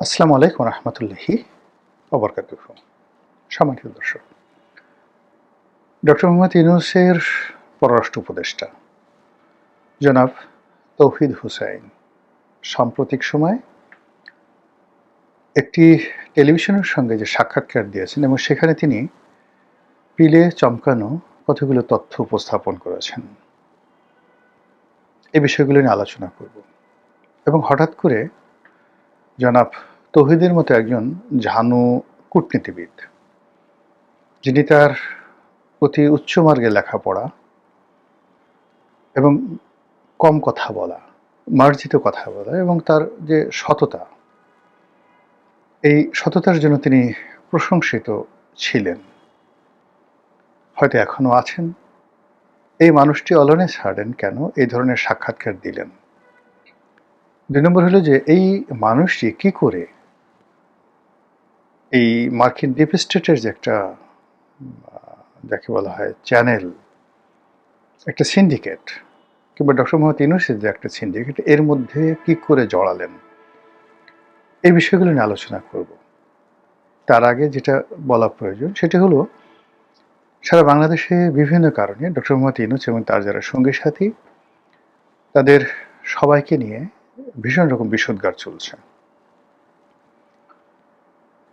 আসসালামু আলাইকুম রহমতুল্লাহি ওবরকাতুহু। সম্মানিত দর্শক, ডক্টর মোহাম্মদ ইউনূসের পররাষ্ট্র উপদেষ্টা জনাব তৌহিদ হুসাইন সাম্প্রতিক সময়ে একটি টেলিভিশনের সঙ্গে যে সাক্ষাৎকার দিয়েছেন এবং সেখানে তিনি পিলে চমকানো কতগুলো তথ্য উপস্থাপন করেছেন। এই বিষয়গুলো নিয়ে আলোচনা করব এবং হঠাৎ করে জনাব তৌহিদের মতো একজন ঝানু কূটনীতিবিদ, যিনি তার অতি উচ্চমার্গে লেখাপড়া এবং কম কথা বলা, মার্জিত কথা বলা এবং তার যে সততা, এই সততার জন্য তিনি প্রশংসিত ছিলেন, হয়তো এখনো আছেন। এই মানুষটি অলনে ছাড়েন কেন এই ধরনের সাক্ষাৎকার দিলেন? ২ নম্বর হলো যে এই মানুষটি কি করে এই মার্কিন ডিপ স্টেটের যে একটা যাকে বলা হয় চ্যানেল, একটা সিন্ডিকেট, কিংবা ডক্টর মোহাম্মদ ইউনূসের যে একটা সিন্ডিকেট, এর মধ্যে কি করে জড়ালেন, এই বিষয়গুলো নিয়ে আলোচনা করব। তার আগে যেটা বলা প্রয়োজন সেটা হলো, সারা বাংলাদেশে বিভিন্ন কারণে ডক্টর মোহাম্মদ ইউনূস এবং তার যারা সঙ্গী সাথী, তাদের সবাইকে নিয়ে ভীষণ রকম বিষোদগার চলছে।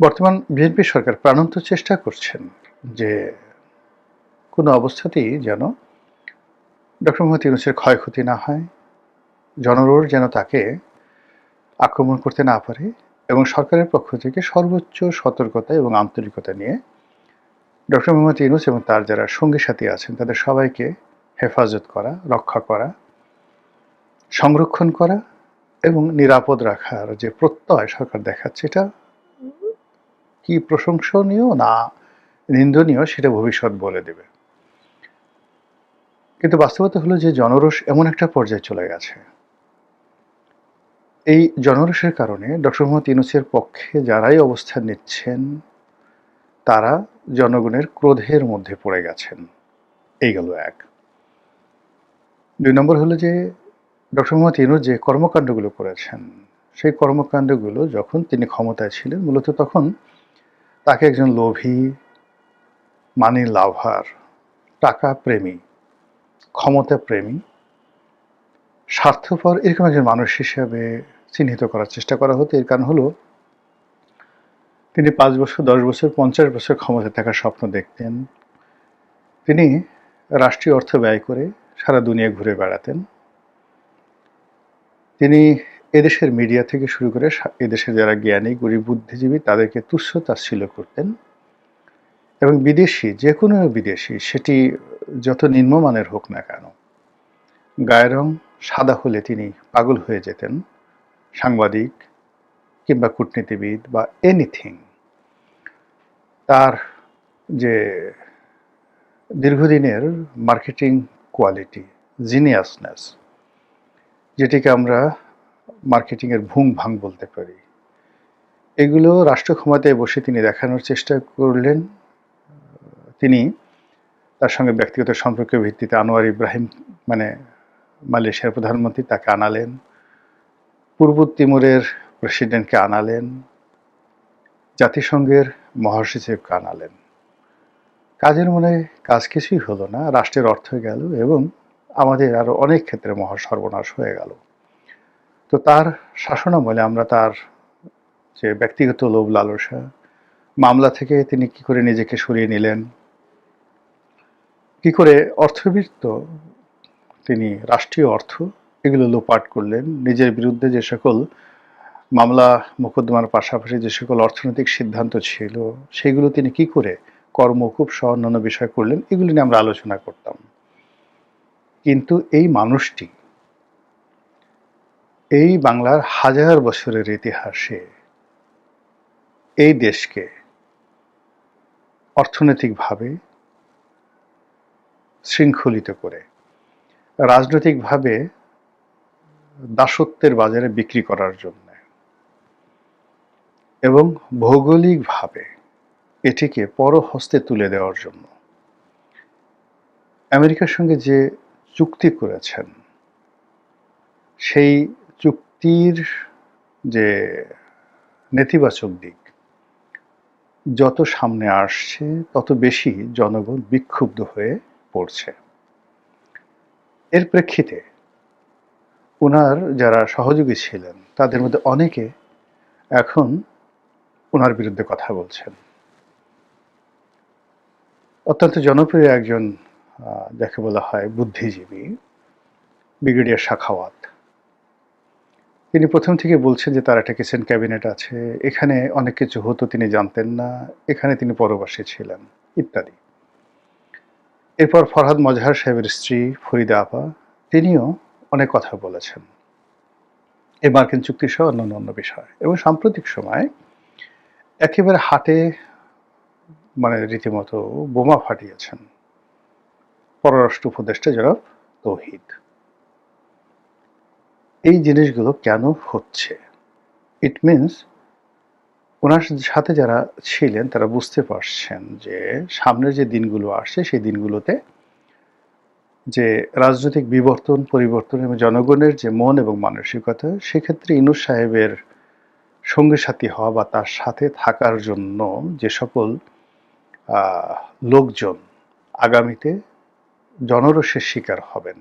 বর্তমান বিএনপি সরকার প্রাণান্ত চেষ্টা করছেন যে কোনো অবস্থাতেই যেন ডক্টর মোহাম্মদ ইউনূসের ক্ষয়ক্ষতি না হয়, জনরোষ যেন তাকে আক্রমণ করতে না পারে, এবং সরকারের পক্ষ থেকে সর্বোচ্চ সতর্কতা এবং আন্তরিকতা নিয়ে ডক্টর মোহাম্মদ ইউনূস এবং তার যারা সঙ্গী সাথী আছেন তাদের সবাইকে হেফাজত করা, রক্ষা করা, সংরক্ষণ করা এবং নিরাপদ রাখার যে প্রত্যয় সরকার দেখাচ্ছে, এটা কি প্রশংসনীয় না নিন্দনীয় সেটা ভবিষ্যৎ বলে দেবে। কিন্তু বাস্তবতা হলো যে জনরোষ এমন একটা পর্যায়ে চলে গেছে, এই জনরোষের কারণে ডক্টর মোহাম্মদ ইউনূসের পক্ষে যারাই অবস্থান নিচ্ছেন তারা জনগণের ক্রোধের মধ্যে পড়ে গেছেন। এই গেল এক। ২ নম্বর হলো যে ডক্টর মোহাম্মদ ইউনূস যে কর্মকাণ্ডগুলো করেছেন, সেই কর্মকাণ্ডগুলো যখন তিনি ক্ষমতায় ছিলেন, মূলত তখন তাকে একজন লোভী, মানি লাভার, টাকা প্রেমী, ক্ষমতা প্রেমী, স্বার্থপর এরকম একজন মানুষ হিসেবে চিহ্নিত করার চেষ্টা করা হতো। এর কারণ হলো তিনি ৫ বছর, ১০ বছর, ৫০ বছর ক্ষমতায় থাকার স্বপ্ন দেখতেন। তিনি রাষ্ট্রীয় অর্থ ব্যয় করে সারা দুনিয়া ঘুরে বেড়াতেন। তিনি এদেশের মিডিয়া থেকে শুরু করে এদেশের যারা জ্ঞানী, গরিব, বুদ্ধিজীবী তাদেরকে তুচ্ছ তাচ্ছিল্য করতেন, এবং বিদেশি, যে কোনো বিদেশি, সেটি যত নিম্নমানের হোক না কেন, গায়ের রং সাদা হলে তিনি পাগল হয়ে যেতেন। সাংবাদিক কিংবা কূটনীতিবিদ বা এনিথিং, তার যে দীর্ঘদিনের মার্কেটিং কোয়ালিটি, জিনিয়াসনেস, যেটিকে আমরা মার্কেটিংয়ের ভুং ভাং বলতে পারি, এগুলো রাষ্ট্র ক্ষমতায় বসে তিনি দেখানোর চেষ্টা করলেন। তিনি তার সঙ্গে ব্যক্তিগত সম্পর্কের ভিত্তিতে আনোয়ার ইব্রাহিম, মানে মালয়েশিয়ার প্রধানমন্ত্রী, তাকে আনালেন, পূর্ব তিমুরের প্রেসিডেন্টকে আনালেন, জাতিসংঘের মহাসচিবকে আনালেন। কাজের মনে কাজ কিছুই হলো না, রাষ্ট্রের অর্থ গেল এবং আমাদের আরো অনেক ক্ষেত্রে মহা সর্বনাশ হয়ে গেল। তো তার শাসনামলে আমরা তার যে ব্যক্তিগত লোভ লালসা, মামলা থেকে তিনি কি করে নিজেকে সরিয়ে নিলেন, কি করে অর্থবিত্ত তিনি রাষ্ট্রীয় অর্থ এগুলো লোপাট করলেন, নিজের বিরুদ্ধে যে সকল মামলা মোকদ্দমার পাশাপাশি যে সকল অর্থনৈতিক সিদ্ধান্ত ছিল সেগুলো তিনি কি করে কর্মকূপ সহ অন্যান্য বিষয় করলেন, এগুলো নিয়ে আমরা আলোচনা করতাম। কিন্তু এই মানুষটি এই বাংলার হাজার বছরের ইতিহাসে এই দেশকে অর্থনৈতিকভাবে শৃঙ্খলিত করে, রাজনৈতিকভাবে দাসত্বের বাজারে বিক্রি করার জন্য এবং ভৌগোলিকভাবে এটিকে পরহস্তে তুলে দেওয়ার জন্য আমেরিকার সঙ্গে যে চুক্তি করেছেন, সেই চুক্তির যে নেতিবাচক দিক যত সামনে আসছে তত বেশি জনগণ বিক্ষুব্ধ হয়ে পড়ছে। এর প্রেক্ষিতে ওনার যারা সহযোগী ছিলেন তাদের মধ্যে অনেকে এখন ওনার বিরুদ্ধে কথা বলছেন। অত্যন্ত জনপ্রিয় একজন যাকে বলা হয় বুদ্ধিজীবী ব্রিগেডিয়ার সাখাওয়াত, তিনি প্রথম থেকে বলছেন যে তার একটা কিচেন ক্যাবিনেট আছে, এখানে অনেক কিছু হতো তিনি জানতেন না, এখানে তিনি পরবাসী ছিলেন ইত্যাদি। এরপর ফরহাদ মজহার সাহেবের স্ত্রী ফরিদা আপা, তিনিও অনেক কথা বলেছেন এই মার্কিন চুক্তি সহ অন্য বিষয়। এবং সাম্প্রতিক সময় একেবারে হাটে মানে রীতিমতো বোমা ফাটিয়েছেন পররাষ্ট্র উপদেষ্টা জনাব তৌহিদ। এই জিনিসগুলো কেন হচ্ছে? ইট মিনস ওনার সাথে যারা ছিলেন তারা বুঝতে পারছেন যে সামনের যে দিনগুলো আসছে সেই দিনগুলোতে যে রাজনৈতিক বিবর্তন পরিবর্তন এবং জনগণের যে মন এবং মানসিকতা, সেক্ষেত্রে ইউনূস সাহেবের সঙ্গী সাথী হওয়া বা তার সাথে থাকার জন্য যে সকল লোকজন আগামীতে জনরোষের শিকার হবেন,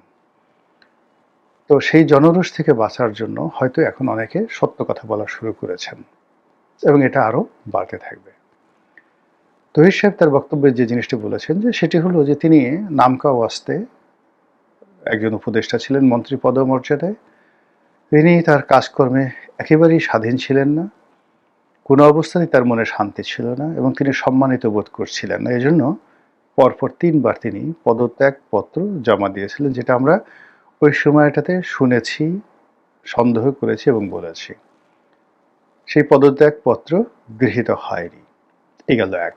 তো সেই জনরোষ থেকে বাঁচার জন্য হয়তো এখন অনেকে সত্য কথা বলা শুরু করেছেন এবং এটা আরও বাড়তে থাকবে। তৌহিদ সাহেব তার বক্তব্যে যে জিনিসটি বলেছেন যে সেটি হলো যে তিনি নামকা ওয়াস্তে একজন উপদেষ্টা ছিলেন মন্ত্রী পদমর্যাদায়, তিনি তার কাজকর্মে একেবারেই স্বাধীন ছিলেন না, কোনো অবস্থাতেই তার মনে শান্তি ছিল না এবং তিনি সম্মানিত বোধ করছিলেন না। এজন্য পরপর ৩ বার তিনি পদত্যাগপত্র জমা দিয়েছিলেন, যেটা আমরা ওই সময়টাতে শুনেছি, সন্দেহ করেছি এবং বলেছি। সেই পদত্যাগপত্র গৃহীত হয়নি। এই গেল এক।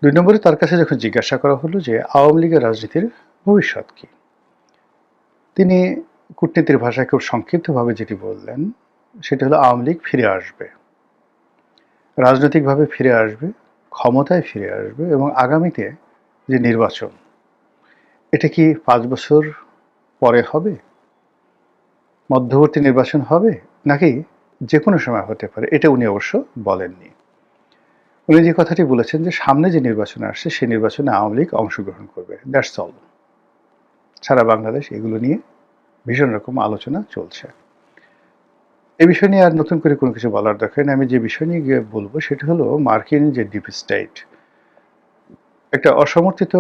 ২ নম্বরে তার কাছে যখন জিজ্ঞাসা করা হলো যে আওয়ামী লীগের রাজনীতির ভবিষ্যৎ কি, তিনি কূটনীতির ভাষায় খুব সংক্ষিপ্তভাবে যেটি বললেন সেটা হলো আওয়ামী লীগ ফিরে আসবে, রাজনৈতিকভাবে ফিরে আসবে, ক্ষমতায় ফিরে আসবে এবং আগামীতে যে নির্বাচন, এটা কি ৫ বছর পরে হবে, মধ্যবর্তী নির্বাচন হবে, নাকি যে কোনো সময় হতে পারে, এটা উনি অবশ্য বলেননি। উনি যে কথাটি বলেছেন যে সামনে যে নির্বাচন আসছে সেই নির্বাচনে আওয়ামী লীগ অংশগ্রহণ করবে, দ্যাটস অল। সারা বাংলাদেশ এগুলো নিয়ে ভীষণ রকম আলোচনা চলছে। এই বিষয় নিয়ে আর নতুন করে কোনো কিছু বলার দরকার নেই। আমি যে বিষয় নিয়ে গিয়ে বলবো সেটা হলো মার্কিন যে ডিপ স্টেট, একটা অসমর্থিত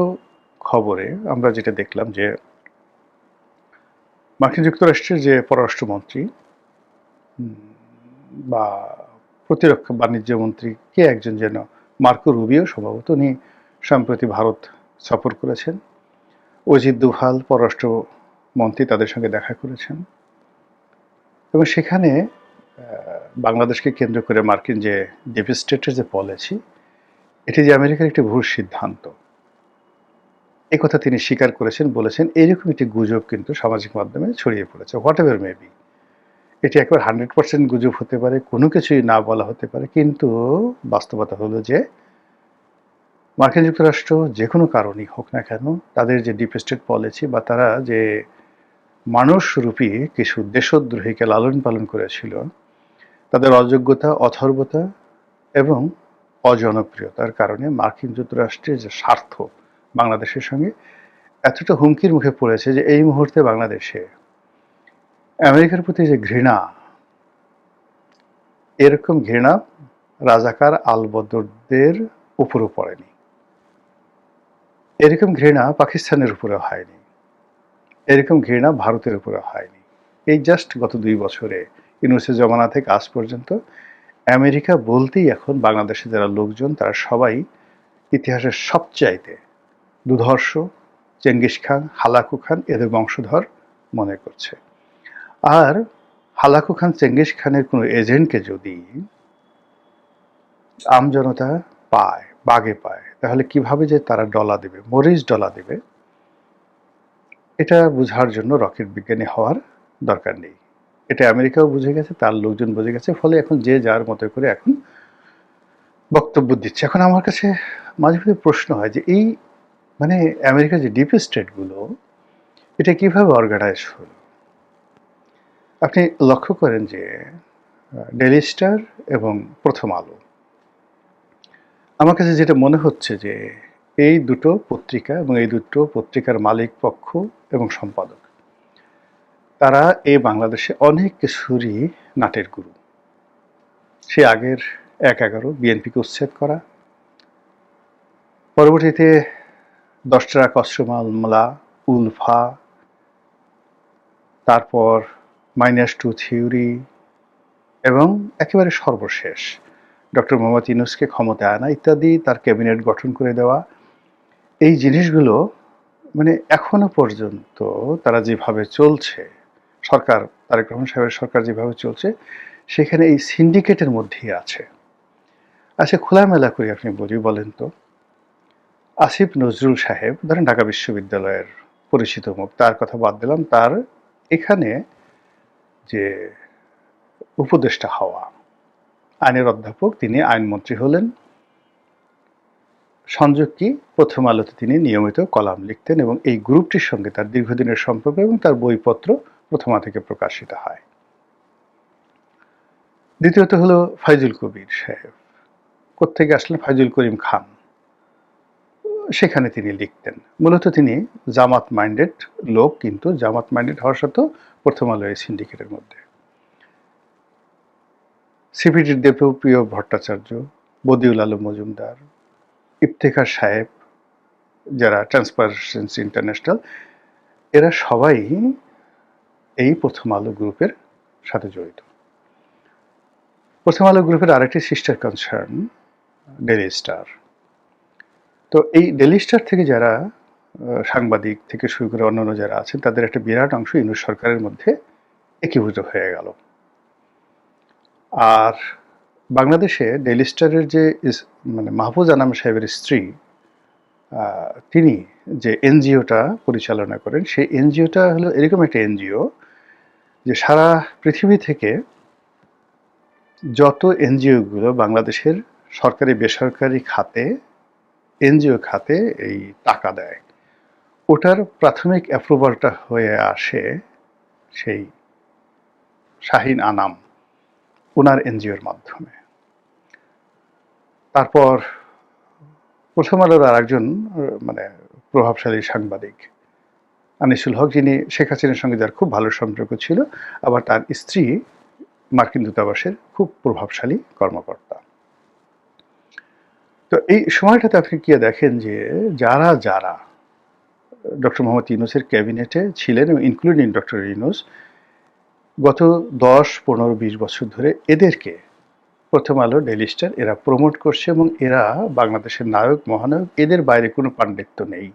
খবরে আমরা যেটা দেখলাম যে মার্কিন যুক্তরাষ্ট্রের যে পররাষ্ট্রমন্ত্রী বা প্রতিরক্ষা বাণিজ্য মন্ত্রী কে একজন যেন, মার্কো রুবিও সম্ভবত, উনি সম্প্রতি ভারত সফর করেছেন। অজিত দোভাল পররাষ্ট্রমন্ত্রী তাদের সঙ্গে দেখা করেছেন এবং সেখানে বাংলাদেশকে কেন্দ্র করে মার্কিন যে ডিপ স্টেটের যে পলিসি, এটি যে আমেরিকার একটি ভুল সিদ্ধান্ত, এই কথা তিনি স্বীকার করেছেন, বলেছেন এইরকম একটি গুজব কিন্তু সামাজিক মাধ্যমে ছড়িয়ে পড়েছে। হোয়াট এভার মেবি, এটি একবার 100% গুজব হতে পারে, কোনো কিছুই না বলা হতে পারে, কিন্তু বাস্তবতা হলো যে মার্কিন যুক্তরাষ্ট্র যে কোনো কারণেই হোক না কেন, তাদের যে ডিপ স্টেট পলিসি বা তারা যে মানুষরূপী কিছু দেশদ্রোহীকে লালন পালন করেছিল, তাদের অযোগ্যতা, অথর্বতা এবং অজনপ্রিয়তার কারণে মার্কিন যুক্তরাষ্ট্রের যে স্বার্থ বাংলাদেশের সঙ্গে এতটা হুমকির মুখে পড়েছে যে এই মুহূর্তে বাংলাদেশে আমেরিকার প্রতি যে ঘৃণা, এরকম ঘৃণা রাজাকার আলবদরদের উপরও পড়েনি, এরকম ঘৃণা পাকিস্তানের উপরে হয়নি, এরকম ঘৃণা ভারতের উপরে হয়নি। এই জাস্ট গত ২ বছরে ইউনূসের জমানা থেকে আজ পর্যন্ত আমেরিকা বলতেই এখন বাংলাদেশে যারা লোকজন তারা সবাই ইতিহাসের সবচাইতে দুর্ধর্ষ চেঙ্গিস খান, হালাকু খান এদের বংশধর মনে করছে। আর হালাকু খান, চেঙ্গিস খানের কোনো এজেন্টকে যদি আমজনতা পায়, বাগে পায়, তাহলে কিভাবে যে তারা ডলা দেবে, মরিচ ডলা দেবে, এটা বোঝার জন্য রকেট বিজ্ঞানী হওয়ার দরকার নেই। এটা আমেরিকাও বুঝে গেছে, তার লোকজন বুঝে গেছে, ফলে এখন যে যার মতো করে এখন বক্তব্য দিচ্ছে। এখন আমার কাছে মাঝে মাঝে প্রশ্ন হয় যে এই মানে আমেরিকার যে ডিপ স্টেটগুলো, এটা কিভাবে অর্গানাইজ হলো? আপনি লক্ষ্য করেন যে ডেইলি স্টার এবং প্রথম আলো। আমার কাছে যেটা মনে হচ্ছে যে এই দুটো পত্রিকা এবং এই দুটো পত্রিকার মালিক পক্ষ এবং সম্পাদক, তারা এই বাংলাদেশে অনেক কিছুরই নাটের গুরু। সে আগের ১/১১ বিএনপিকে উচ্ছেদ করা, পরবর্তীতে ১০ টাকা কসরত মামলা, উলফা, তারপর -2 থিওরি এবং একেবারে সর্বশেষ ডক্টর মোহাম্মদ ইউনূসকে ক্ষমতায় আনা ইত্যাদি, তার ক্যাবিনেট গঠন করে দেওয়া। এই জিনিসগুলো মানে এখনো পর্যন্ত তারা যেভাবে চলছে, সরকার, তারেক রহমান সাহেবের সরকার যেভাবে চলছে, সেখানে এই সিন্ডিকেটের মধ্যেই আছে। আচ্ছা, খোলামেলা করে আপনি বলেন তো, আসিফ নজরুল সাহেব ধরেন ঢাকা বিশ্ববিদ্যালয়ের পরিচিত মুখ, তার কথা বাদ দিলাম, তার এখানে যে উপদেষ্টা হওয়া, আইনের অধ্যাপক, তিনি আইনমন্ত্রী হলেন। সংযোগ কি, প্রথম আলোতে তিনি নিয়মিত কলাম লিখতেন এবং এই গ্রুপটির সঙ্গে তার দীর্ঘদিনের সম্পর্ক এবং তার বইপত্র প্রথমা থেকে প্রকাশিত হয়। দ্বিতীয়ত হলো ফাইজুল কবির সাহেব। কোত্থেকে আসলেন? ফাইজুল করিম খান, সেখানে তিনি লিখতেন। মূলত তিনি জামাত মাইন্ডেড লোক, কিন্তু জামাত মাইন্ডেড হওয়ার সত্ত্বেও প্রথম আলো এই সিন্ডিকেটের মধ্যে। সিপিডির দেবপ্রিয় ভট্টাচার্য, বদিউল আলম মজুমদার, ইফতেখার সাহেব, যারা ট্রান্সপারেন্সি ইন্টারন্যাশনাল, এরা সবাই এই প্রথম আলো গ্রুপের সাথে জড়িত। প্রথম আলো গ্রুপের আরেকটি সিস্টার কনসার্ন ডেইলি স্টার। তো এই ডেইলি স্টার থেকে যারা সাংবাদিক থেকে শুরু করে অন্যান্য যারা আছেন, তাদের একটা বিরাট অংশ ইউনূস সরকারের মধ্যে একীভূত হয়ে গেল। আর বাংলাদেশে ডেইলি স্টারের যে মানে মাহফুজ আনাম সাহেবের স্ত্রী, তিনি যে এনজিওটা পরিচালনা করেন, সেই এনজিওটা হলো এরকম একটা এনজিও যে সারা পৃথিবী থেকে যত এনজিওগুলো বাংলাদেশের সরকারি বেসরকারি খাতে, এনজিও খাতে এই টাকা দেয়, ওটার প্রাথমিক অ্যাপ্রুভালটা হয়ে আসে সেই শাহিন আনাম, ওনার এনজিওর মাধ্যমে। তারপর প্রথম আলোর আর একজন মানে প্রভাবশালী সাংবাদিক আনিসুল হক, যিনি শেখ হাসিনার সঙ্গে যার খুব ভালো সম্পর্ক ছিল, আবার তার স্ত্রী মার্কিন দূতাবাসের খুব প্রভাবশালী কর্মকর্তা। তো এই সময়টাতে আপনি কি দেখেন যে যারা যারা ডক্টর মোহাম্মদ ইউনূসের ক্যাবিনেটে ছিলেন, এবং ইনক্লুডিং ডক্টর ইউনূস, গত 10-15-20 বছর ধরে এদেরকে প্রথম আলো, ডেইলি স্টার এরা প্রমোট করছে এবং এরা বাংলাদেশের নায়ক মহানায়ক, এদের বাইরে কোনো পাণ্ডিত্য নেই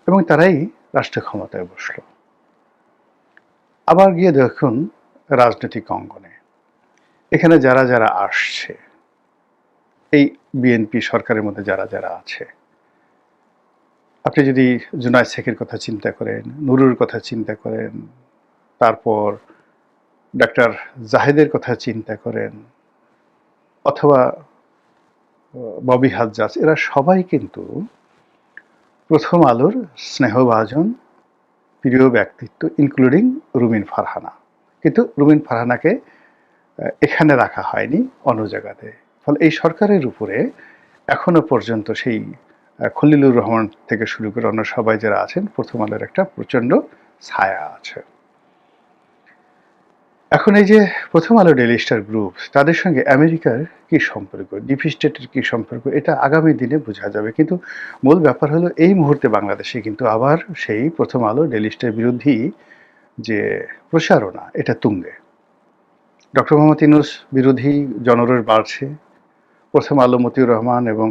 এবং তারাই রাষ্ট্র ক্ষমতায় বসলো। আবার গিয়ে দেখুন রাজনৈতিক অঙ্গনে, এখানে যারা যারা আসছে, এই বিএনপি সরকারের মধ্যে যারা যারা আছে, আপনি যদি জুনায়েদ শেখের কথা চিন্তা করেন, নুরুর কথা চিন্তা করেন, তারপর ডাক্তার জাহেদের কথা চিন্তা করেন, অথবা ববি হাজ্জাজ, এরা সবাই কিন্তু প্রথম আলোর স্নেহভাজন প্রিয় ব্যক্তিত্ব, ইনক্লুডিং রুমিন ফারহানা। কিন্তু রুমিন ফারহানাকে এখানে রাখা হয়নি, অন্য জায়গাতে। ফলে এই সরকারের উপরে এখনো পর্যন্ত সেই খলিলুর রহমান থেকে শুরু করে অন্য সবাই যারা আছেন, প্রথম আলোর একটা প্রচণ্ড ছায়া আছে। এখন এই যে প্রথম আলো, ডেইলি স্টার গ্রুপ, তাদের সঙ্গে আমেরিকার কি সম্পর্ক, ডিপ স্টেটের কি সম্পর্ক, এটা আগামী দিনে বোঝা যাবে। কিন্তু মূল ব্যাপার হলো এই মুহূর্তে বাংলাদেশে কিন্তু আবার সেই প্রথম আলো, ডেইলি স্টার বিরোধী যে প্রচারণা, এটা তুঙ্গে। ডক্টর মোহাম্মদ ইউনূস বিরোধী জনরোষ বাড়ছে। প্রথম আলো, মতিউর রহমান এবং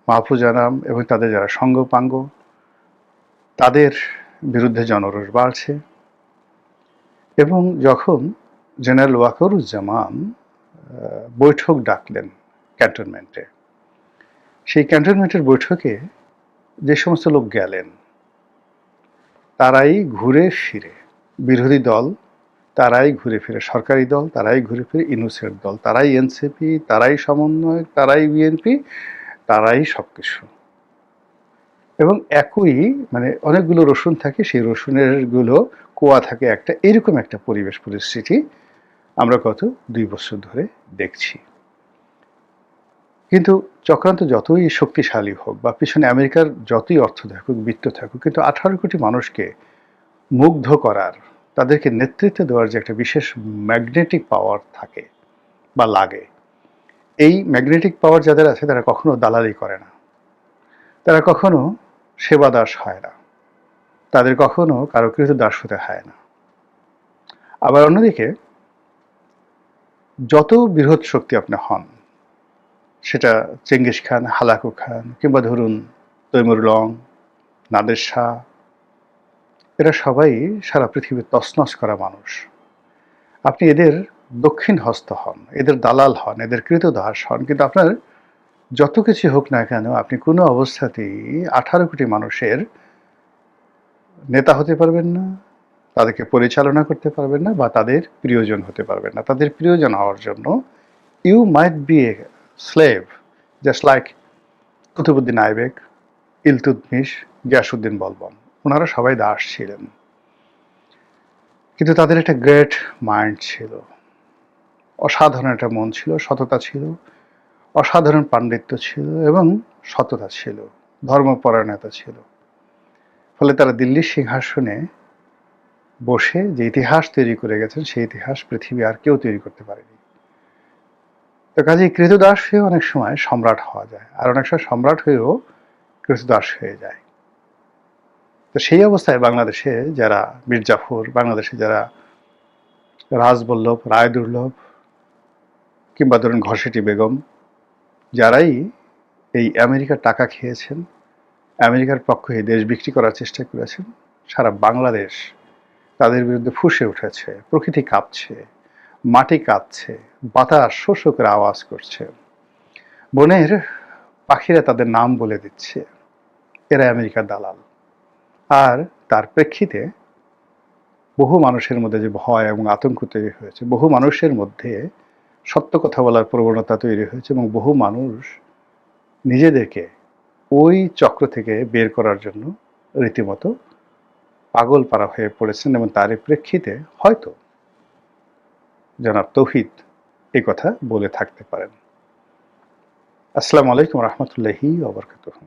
মাহফুজ আনাম এবং তাদের যারা সঙ্গপাঙ্গ, তাদের বিরুদ্ধে জনরোষ বাড়ছে। এবং যখন জেনারেল ওয়াকারুজ্জামান বৈঠক ডাকলেন ক্যান্টনমেন্টে, সেই ক্যান্টনমেন্টের বৈঠকে যে সমস্ত লোক গেলেন, তারাই ঘুরে ফিরে বিরোধী দল, তারাই ঘুরে ফিরে সরকারি দল, তারাই ঘুরে ফিরে ইউনূসের দল, তারাই এনসিপি, তারাই সমন্বয়ক, তারাই বিএনপি, তারাই সবকিছু। এবং একই মানে অনেকগুলো রসুন থাকে, সেই রসুনের গুলো কোয়া থাকে একটা, এরকম একটা পরিবেশ পরিস্থিতি আমরা গত ২ বছর ধরে দেখছি। কিন্তু চক্রান্ত যতই শক্তিশালী হোক বা পিছনে আমেরিকার যতই অর্থ থাকুক, বিত্ত থাকুক, কিন্তু 18 কোটি মানুষকে মুগ্ধ করার, তাদেরকে নেতৃত্ব দেওয়ার যে একটা বিশেষ ম্যাগনেটিক পাওয়ার থাকে বা লাগে, এই ম্যাগনেটিক পাওয়ার যাদের আছে তারা কখনো দালালি করে না, তারা কখনো সেবাদাস হয় না, তাদের কখনো কারো কৃতদাস হতে হয় না। আবার অন্যদিকে যত বৃহৎ শক্তি আপনি হন, সেটা চেঙ্গিস খান, হালাকু খান, কিংবা ধরুন তৈমুর লং, নাদের শাহ, এরা সবাই সারা পৃথিবীর তছনছ করা মানুষ। আপনি এদের দক্ষিণ হস্ত হন, এদের দালাল হন, এদের কৃতদাস হন, কিন্তু আপনার যত কিছু হোক না কেন আপনি কোনো অবস্থাতেই 18 কোটি মানুষের নেতা হতে পারবেন না, তাদেরকে পরিচালনা করতে পারবেন না, বা তাদের প্রিয়জন হতে পারবেন না। তাদের প্রিয়জন হওয়ার জন্য you might be a slave, just like Qutbuddin Aibak, Iltutmish, Ghiyasuddin Balban. ওনারা সবাই দাস ছিলেন, কিন্তু তাদের একটা গ্রেট মাইন্ড ছিল, অসাধারণ একটা মন ছিল, সততা ছিল, অসাধারণ পাণ্ডিত্য ছিল এবং সততা ছিল, ধর্মপরায়ণতা ছিল। ফলে তারা দিল্লির সিংহাসনে বসে যে ইতিহাস তৈরি করে গেছেন, সেই ইতিহাস পৃথিবী আর কেউ তৈরি করতে পারেনি। তো কাজেই কৃতদাস হয়ে অনেক সময় সম্রাট হওয়া যায়, আর অনেক সময় সম্রাট হয়েও কৃতদাস হয়ে যায়। তো সেই অবস্থায় বাংলাদেশে যারা মীর জাফর, বাংলাদেশে যারা রাজবল্লভ, রায়দুর্লভ, কিংবা ধরুন ঘসেটি বেগম, যারাই এই আমেরিকার টাকা খেয়েছেন, আমেরিকার পক্ষে দেশ বিক্রি করার চেষ্টা করেছেন, সারা বাংলাদেশ তাদের বিরুদ্ধে ফুঁসে উঠেছে। প্রকৃতি কাঁপছে, মাটি কাঁপছে, বাতাস শো শো করে আওয়াজ করছে, বনের পাখিরা তাদের নাম বলে দিচ্ছে, এরা আমেরিকার দালাল। আর তার প্রেক্ষিতে বহু মানুষের মধ্যে যে ভয় এবং আতঙ্ক তৈরি হয়েছে, বহু মানুষের মধ্যে সত্য কথা বলার প্রবণতা তৈরি হয়েছে, এবং বহু মানুষ নিজেদেরকে ওই চক্র থেকে বের করার জন্য রীতিমতো পাগল পারা হয়ে পড়েছেন, এবং তারই প্রেক্ষিতে হয়তো জনাব তৌহিদ এই কথা বলে থাকতে পারেন। আসসালামু আলাইকুম রহমতুল্লাহি ওয়া বারাকাতুহু।